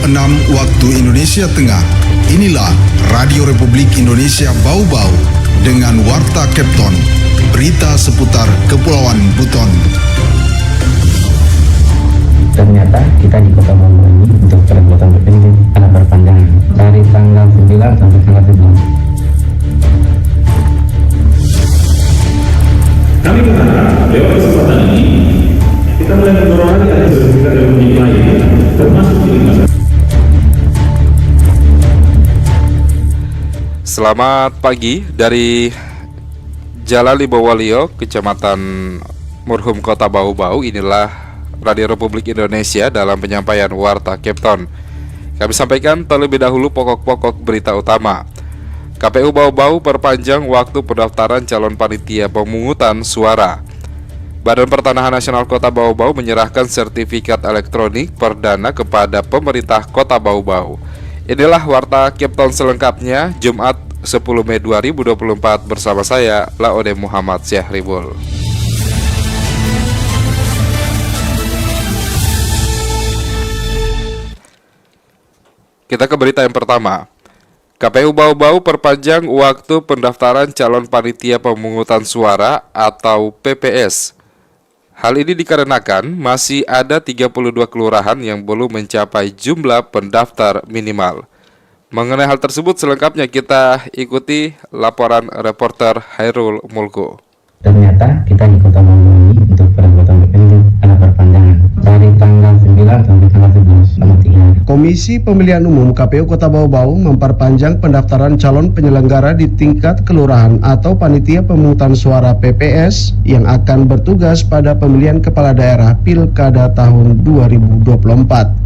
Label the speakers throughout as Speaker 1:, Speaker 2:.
Speaker 1: 6 waktu Indonesia Tengah. Inilah Radio Republik Indonesia Bau-Bau dengan Warta Kepton, berita seputar Kepulauan Buton.
Speaker 2: Ternyata kita di Kota Bau-Bau ini untuk perabotan berpenting ada perpanjangan dari tanggal 9 sampai tanggal 11.
Speaker 3: Kami berharap lewat kesempatan ini kita mulai mendorong lagi aktivitas dari unit lain, termasuk di masyarakat.
Speaker 4: Selamat pagi dari Jalan Libowalio, Kecamatan Murhum, Kota Bau-Bau. Inilah Radio Republik Indonesia dalam penyampaian Warta Kepton. Kami sampaikan terlebih dahulu pokok-pokok berita utama. KPU Bau-Bau perpanjang waktu pendaftaran calon panitia pemungutan suara. Badan Pertanahan Nasional Kota Bau-Bau menyerahkan sertifikat elektronik perdana kepada pemerintah Kota Bau-Bau. Inilah Warta Kepton selengkapnya Jumat 10 Mei 2024 bersama saya Laode Muhammad Syahribul. Kita ke berita yang pertama. KPU Bau-Bau perpanjang waktu pendaftaran calon panitia pemungutan suara atau PPS. Hal ini dikarenakan masih ada 32 kelurahan yang belum mencapai jumlah pendaftar minimal. Mengenai hal tersebut selengkapnya kita ikuti laporan reporter Hairul Mulku.
Speaker 2: Ternyata kita di Kota Bau-Bau ini untuk perabotan berpenting ada perpanjangan dari tanggal 9 sampai tanggal 11 selama 3 hari.
Speaker 5: Komisi Pemilihan Umum KPU Kota Bau-Bau memperpanjang pendaftaran calon penyelenggara di tingkat kelurahan atau panitia pemungutan suara PPS yang akan bertugas pada pemilihan kepala daerah Pilkada tahun 2024.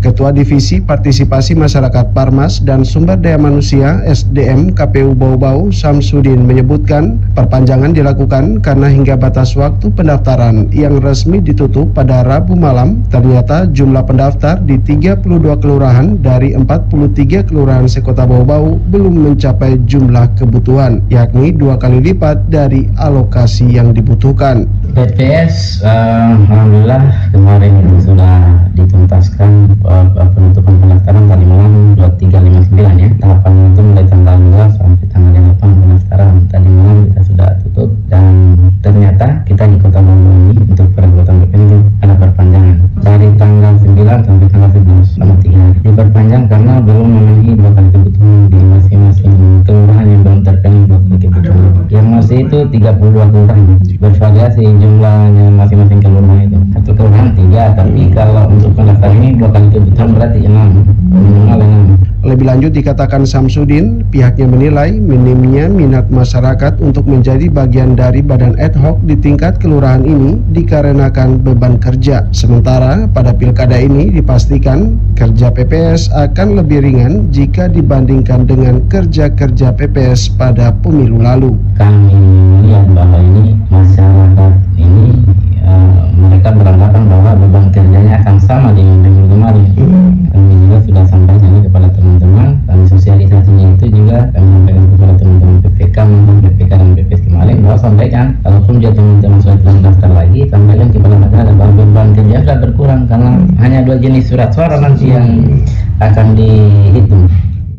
Speaker 5: Ketua Divisi Partisipasi Masyarakat Parmas dan Sumber Daya Manusia SDM KPU Bau-Bau Samsudin menyebutkan perpanjangan dilakukan karena hingga batas waktu pendaftaran yang resmi ditutup pada Rabu malam, ternyata jumlah pendaftar di 32 kelurahan dari 43 kelurahan sekota Bau-Bau belum mencapai jumlah kebutuhan, yakni 2 kali lipat dari alokasi yang dibutuhkan.
Speaker 2: PPS alhamdulillah kemarin itu sudah dituntaskan penutupan pendaftaran tadi malam 23.59 ya. Tahapan itu mulai tanggal 2 sampai tanggal 8 pendaftaran. Tadi malam kita sudah tutup dan ternyata kita di Kota Bau-Bau ini untuk perabotan berpenting ada perpanjangan dari tanggal 9 sampai tanggal 11 selama 3 hari. Diperpanjang karena belum memenuhi 2 kali kebutuhan di masing-masing kelurahan yang belum terpenuhi 2 kali kebutuhan. Yang masih itu 32 kelurahan, bervariasi jumlahnya masing-masing kelurahan itu. Satu kelurahan 3, tapi kalau untuk pendaftar ini 2 kali kebutuhan berarti 6, minimal 6.
Speaker 5: Lebih lanjut dikatakan Samsudin, pihaknya menilai minimnya minat masyarakat untuk menjadi bagian dari badan ad hoc di tingkat kelurahan ini dikarenakan beban kerja. Sementara pada pilkada ini dipastikan kerja PPS akan lebih ringan jika dibandingkan dengan kerja-kerja PPS pada pemilu lalu.
Speaker 2: Kami melihat bahwa ini masyarakat ini mereka beranggapan bahwa beban kerjanya akan sama dengan pemilu kemarin. Kami juga sudah sampaikan ini kepada teman-teman, kami sosialisasinya itu juga kami sampaikan kepada teman-teman PPK maupun PPK dan PPS kemarin bahwa sampaikan kalaupun dia teman-teman sudah terdaftar lagi, sampaikan kepada masyarakat bahwa beban kerja sudah berkurang karena hanya 2 jenis surat suara nanti yang akan dihitung.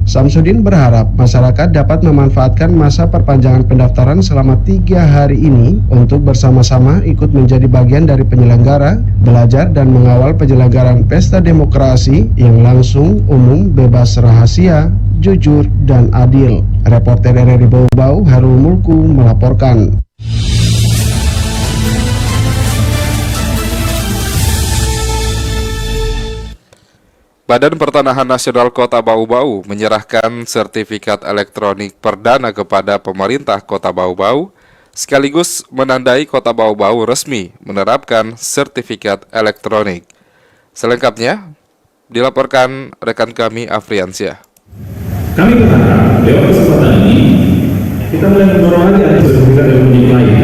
Speaker 5: Samsudin berharap masyarakat dapat memanfaatkan masa perpanjangan pendaftaran selama 3 hari ini untuk bersama-sama ikut menjadi bagian dari penyelenggara, belajar dan mengawal penyelenggaraan pesta demokrasi yang langsung, umum, bebas rahasia, jujur, dan adil. Reporter RRI Bau-Bau Hairul Mulku melaporkan.
Speaker 4: Badan Pertanahan Nasional Kota Bau-Bau menyerahkan sertifikat elektronik perdana kepada pemerintah Kota Bau-Bau, sekaligus menandai Kota Bau-Bau resmi menerapkan sertifikat elektronik. Selengkapnya dilaporkan rekan kami Afriansyah.
Speaker 3: Kami berharap lewat kesempatan ini kita mulai mendorong lagi aktivitas dari unit lain,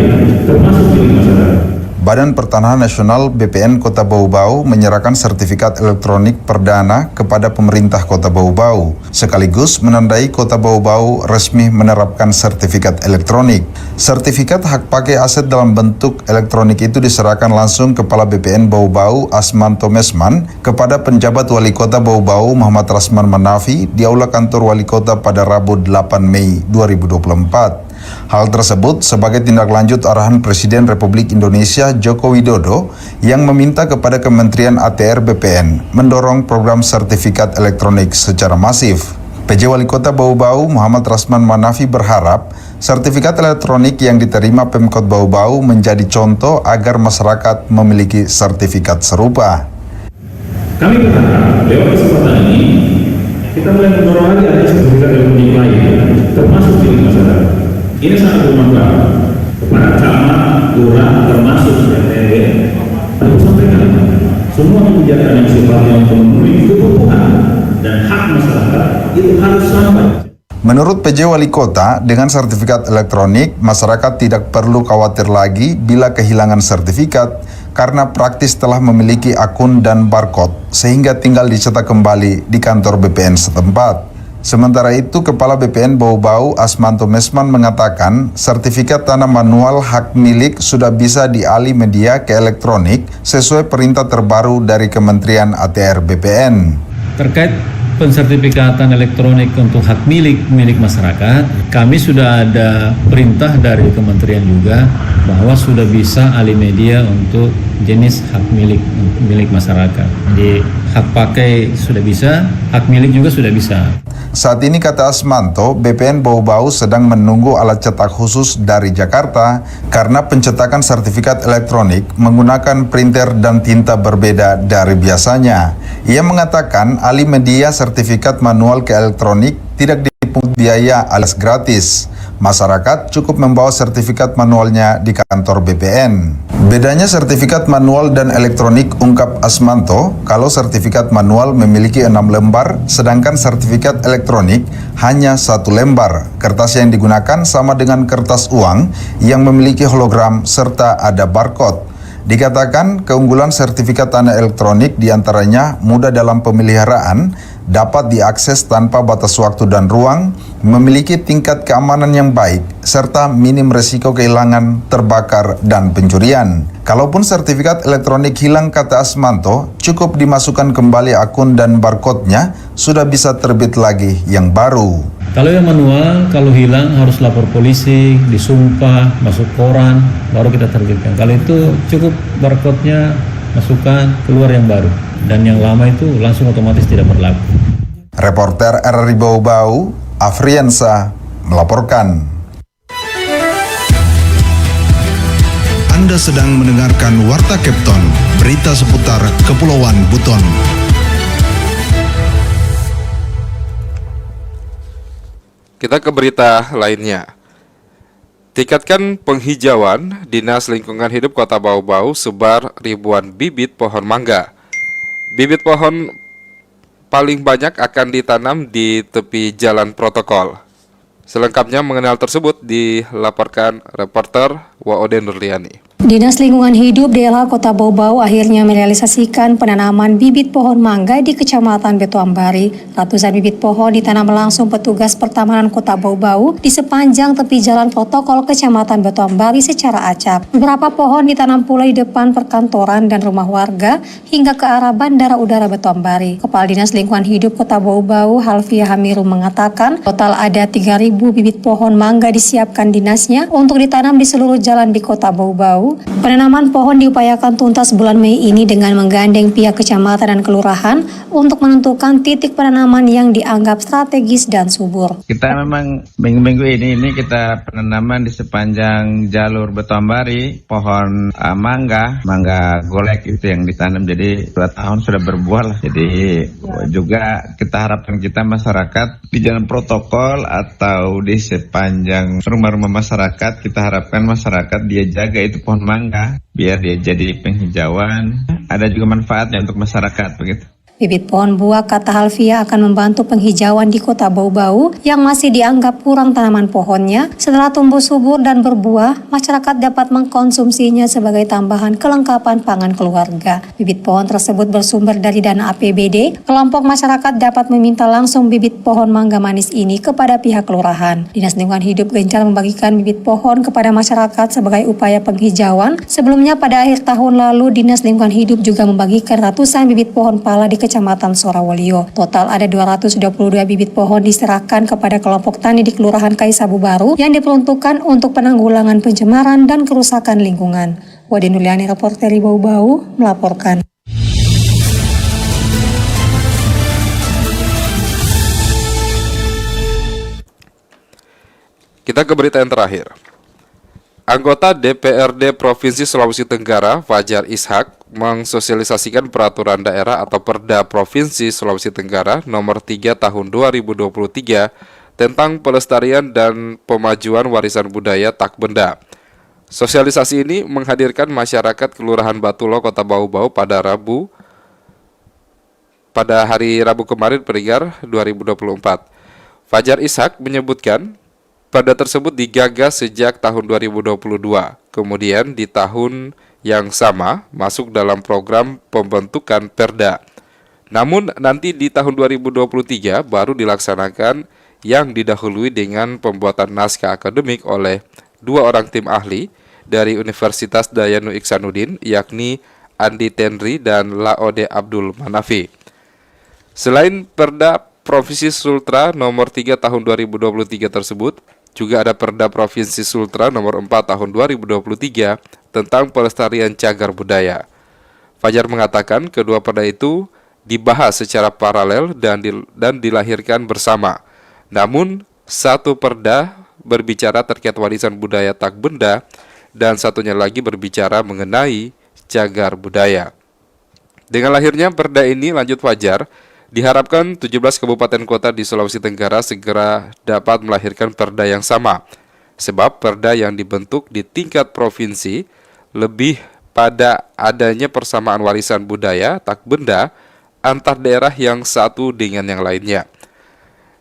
Speaker 3: termasuk di masyarakat.
Speaker 1: Badan Pertanahan Nasional BPN Kota Bau-Bau menyerahkan sertifikat elektronik perdana kepada pemerintah Kota Bau-Bau, sekaligus menandai Kota Bau-Bau resmi menerapkan sertifikat elektronik. Sertifikat hak pakai aset dalam bentuk elektronik itu diserahkan langsung Kepala BPN Bau-Bau Asmanto Mesman kepada penjabat Wali Kota Bau-Bau Muhammad Rasman Manafi di Aula Kantor Wali Kota pada Rabu 8 Mei 2024. Hal tersebut sebagai tindak lanjut arahan Presiden Republik Indonesia Joko Widodo yang meminta kepada Kementerian ATR BPN mendorong program sertifikat elektronik secara masif. PJ Wali Kota Bau-Bau Muhammad Rasman Manafi berharap sertifikat elektronik yang diterima Pemkot Bau-Bau menjadi contoh agar masyarakat memiliki sertifikat serupa.
Speaker 3: Kami berharap lewat kesempatan ini kita mulai mendorong lagi ada sertifikat elektronik lain, termasuk di masyarakat. Ini sangat bermanfaat kepada camat, lurah, termasuk RT. Aku sampaikan semua kebijakan yang sifatnya untuk memenuhi kebutuhan dan hak masyarakat itu harus sampai.
Speaker 1: Menurut PJ Wali Kota, dengan sertifikat elektronik, masyarakat tidak perlu khawatir lagi bila kehilangan sertifikat karena praktis telah memiliki akun dan barcode, sehingga tinggal dicetak kembali di kantor BPN setempat. Sementara itu, Kepala BPN Bau-Bau Asmanto Mesman mengatakan sertifikat tanah manual hak milik sudah bisa dialih media ke elektronik sesuai perintah terbaru dari Kementerian ATR BPN.
Speaker 6: Terkait pensertifikatan elektronik untuk hak milik masyarakat, kami sudah ada perintah dari kementerian juga bahwa sudah bisa alih media untuk jenis hak milik masyarakat. Jadi hak pakai sudah bisa, hak milik juga sudah bisa.
Speaker 1: Saat ini, kata Asmanto, BPN Bau-Bau sedang menunggu alat cetak khusus dari Jakarta karena pencetakan sertifikat elektronik menggunakan printer dan tinta berbeda dari biasanya. Ia mengatakan alih media sertifikat manual ke elektronik tidak dipungut biaya alias gratis. Masyarakat cukup membawa sertifikat manualnya di kantor BPN. Bedanya sertifikat manual dan elektronik, ungkap Asmanto, kalau sertifikat manual memiliki 6 lembar, sedangkan sertifikat elektronik hanya 1 lembar. Kertas yang digunakan sama dengan kertas uang yang memiliki hologram serta ada barcode. Dikatakan keunggulan sertifikat tanah elektronik diantaranya mudah dalam pemeliharaan, dapat diakses tanpa batas waktu dan ruang, memiliki tingkat keamanan yang baik, serta minim resiko kehilangan, terbakar, dan pencurian. Kalaupun sertifikat elektronik hilang, kata Asmanto, cukup dimasukkan kembali akun dan barcode-nya, sudah bisa terbit lagi yang baru.
Speaker 6: Kalau yang manual, kalau hilang harus lapor polisi, disumpah, masuk koran, baru kita terbitkan. Kalau itu cukup barcode-nya, masukkan, keluar yang baru. Dan yang lama itu langsung otomatis tidak berlaku.
Speaker 1: Reporter RRI Bau-Bau, Afriansa, melaporkan.
Speaker 7: Anda sedang mendengarkan Warta Kepton, berita seputar Kepulauan Buton.
Speaker 4: Kita ke berita lainnya. Tingkatkan penghijauan, Dinas Lingkungan Hidup Kota Bau-Bau sebar ribuan bibit pohon mangga. Bibit pohon paling banyak akan ditanam di tepi jalan protokol. Selengkapnya mengenal tersebut dilaporkan reporter Waode Nurliani.
Speaker 8: Dinas Lingkungan Hidup DLH Kota Bau-Bau akhirnya merealisasikan penanaman bibit pohon mangga di Kecamatan Betuambari. Ratusan bibit pohon ditanam langsung petugas pertamanan Kota Bau-Bau di sepanjang tepi jalan protokol Kecamatan Betuambari secara acak. Beberapa pohon ditanam pula di depan perkantoran dan rumah warga hingga ke arah Bandara Udara Betuambari. Kepala Dinas Lingkungan Hidup Kota Bau-Bau, Halfia Hamiru, mengatakan total ada 3.000 bibit pohon mangga disiapkan dinasnya untuk ditanam di seluruh jalan di Kota Bau-Bau. Penanaman pohon diupayakan tuntas bulan Mei ini dengan menggandeng pihak kecamatan dan kelurahan untuk menentukan titik penanaman yang dianggap strategis dan subur.
Speaker 9: Kita memang minggu-minggu ini kita penanaman di sepanjang jalur Betuambari, pohon mangga golek itu yang ditanam, jadi 2 tahun sudah berbuah lah. Jadi juga kita harapkan masyarakat di jalan protokol atau di sepanjang rumah-rumah masyarakat, kita harapkan masyarakat dia jaga itu pohon mangga biar dia jadi penghijauan, ada juga manfaatnya untuk masyarakat begitu.
Speaker 8: Bibit pohon buah, kata Halvia, akan membantu penghijauan di Kota Bau-Bau yang masih dianggap kurang tanaman pohonnya. Setelah tumbuh subur dan berbuah, masyarakat dapat mengkonsumsinya sebagai tambahan kelengkapan pangan keluarga. Bibit pohon tersebut bersumber dari dana APBD. Kelompok masyarakat dapat meminta langsung bibit pohon mangga manis ini kepada pihak kelurahan. Dinas Lingkungan Hidup gencar membagikan bibit pohon kepada masyarakat sebagai upaya penghijauan. Sebelumnya pada akhir tahun lalu, Dinas Lingkungan Hidup juga membagikan ratusan bibit pohon pala di Kecamatan Sorawolio. Total ada 222 bibit pohon diserahkan kepada kelompok tani di Kelurahan Kaisabu Baru yang diperuntukkan untuk penanggulangan pencemaran dan kerusakan lingkungan. Wade Nuliani, reporter Bau-Bau, melaporkan.
Speaker 4: Kita ke berita yang terakhir. Anggota DPRD Provinsi Sulawesi Tenggara, Fajar Ishak, mensosialisasikan peraturan daerah atau Perda Provinsi Sulawesi Tenggara nomor 3 tahun 2023 tentang pelestarian dan pemajuan warisan budaya tak benda. Sosialisasi ini menghadirkan masyarakat Kelurahan Batulo, Kota Bau-Bau pada hari Rabu kemarin pendengar 2024. Fajar Ishak menyebutkan Perda tersebut digagas sejak tahun 2022, kemudian di tahun yang sama masuk dalam program pembentukan Perda. Namun nanti di tahun 2023 baru dilaksanakan yang didahului dengan pembuatan naskah akademik oleh 2 orang tim ahli dari Universitas Dayanu Iksanuddin, yakni Andi Tenri dan Laode Abdul Manafi. Selain Perda Provinsi Sultra nomor 3 tahun 2023 tersebut, juga ada Perda Provinsi Sultra nomor 4 tahun 2023 tentang pelestarian cagar budaya. Fajar mengatakan kedua perda itu dibahas secara paralel dan dilahirkan bersama. Namun, satu perda berbicara terkait warisan budaya tak benda dan satunya lagi berbicara mengenai cagar budaya. Dengan lahirnya perda ini, lanjut Fajar, diharapkan 17 kabupaten kota di Sulawesi Tenggara segera dapat melahirkan perda yang sama. Sebab perda yang dibentuk di tingkat provinsi lebih pada adanya persamaan warisan budaya tak benda antar daerah yang satu dengan yang lainnya.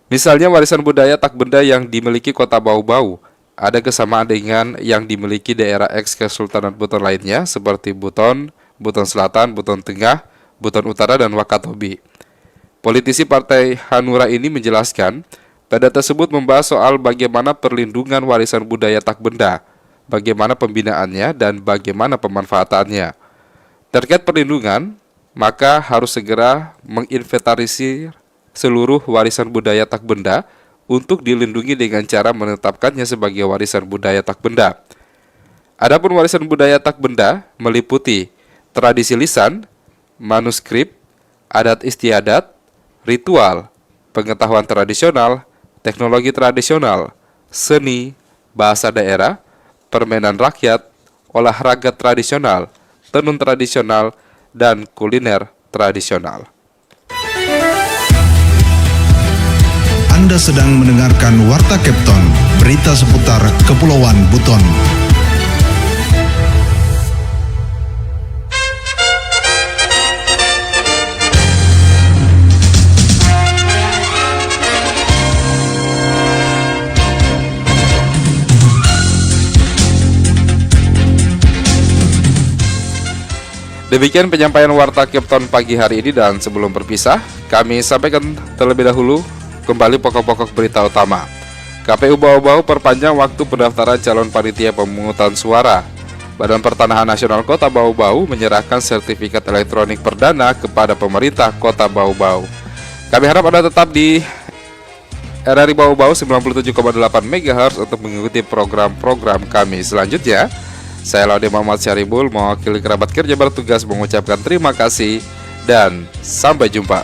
Speaker 4: Misalnya warisan budaya tak benda yang dimiliki Kota Bau-Bau ada kesamaan dengan yang dimiliki daerah eks-Kesultanan Buton lainnya seperti Buton, Buton Selatan, Buton Tengah, Buton Utara, dan Wakatobi. Politisi Partai Hanura ini menjelaskan, perda tersebut membahas soal bagaimana perlindungan warisan budaya tak benda, bagaimana pembinaannya, dan bagaimana pemanfaatannya. Terkait perlindungan, maka harus segera menginventarisir seluruh warisan budaya tak benda untuk dilindungi dengan cara menetapkannya sebagai warisan budaya tak benda. Adapun warisan budaya tak benda meliputi tradisi lisan, manuskrip, adat istiadat, ritual, pengetahuan tradisional, teknologi tradisional, seni, bahasa daerah, permainan rakyat, olahraga tradisional, tenun tradisional, dan kuliner tradisional.
Speaker 7: Anda sedang mendengarkan Warta Kepton, berita seputar Kepulauan Buton.
Speaker 4: Demikian penyampaian Warta Kepton pagi hari ini, dan sebelum berpisah, kami sampaikan terlebih dahulu kembali pokok-pokok berita utama. KPU Bau-Bau perpanjang waktu pendaftaran calon panitia pemungutan suara. Badan Pertanahan Nasional Kota Bau-Bau menyerahkan sertifikat elektronik perdana kepada pemerintah Kota Bau-Bau. Kami harap Anda tetap di RRI Bau-Bau 97,8 MHz untuk mengikuti program-program kami selanjutnya. Saya Laude Muhammad Syaribul, mewakili kerabat kerja bertugas mengucapkan terima kasih dan sampai jumpa.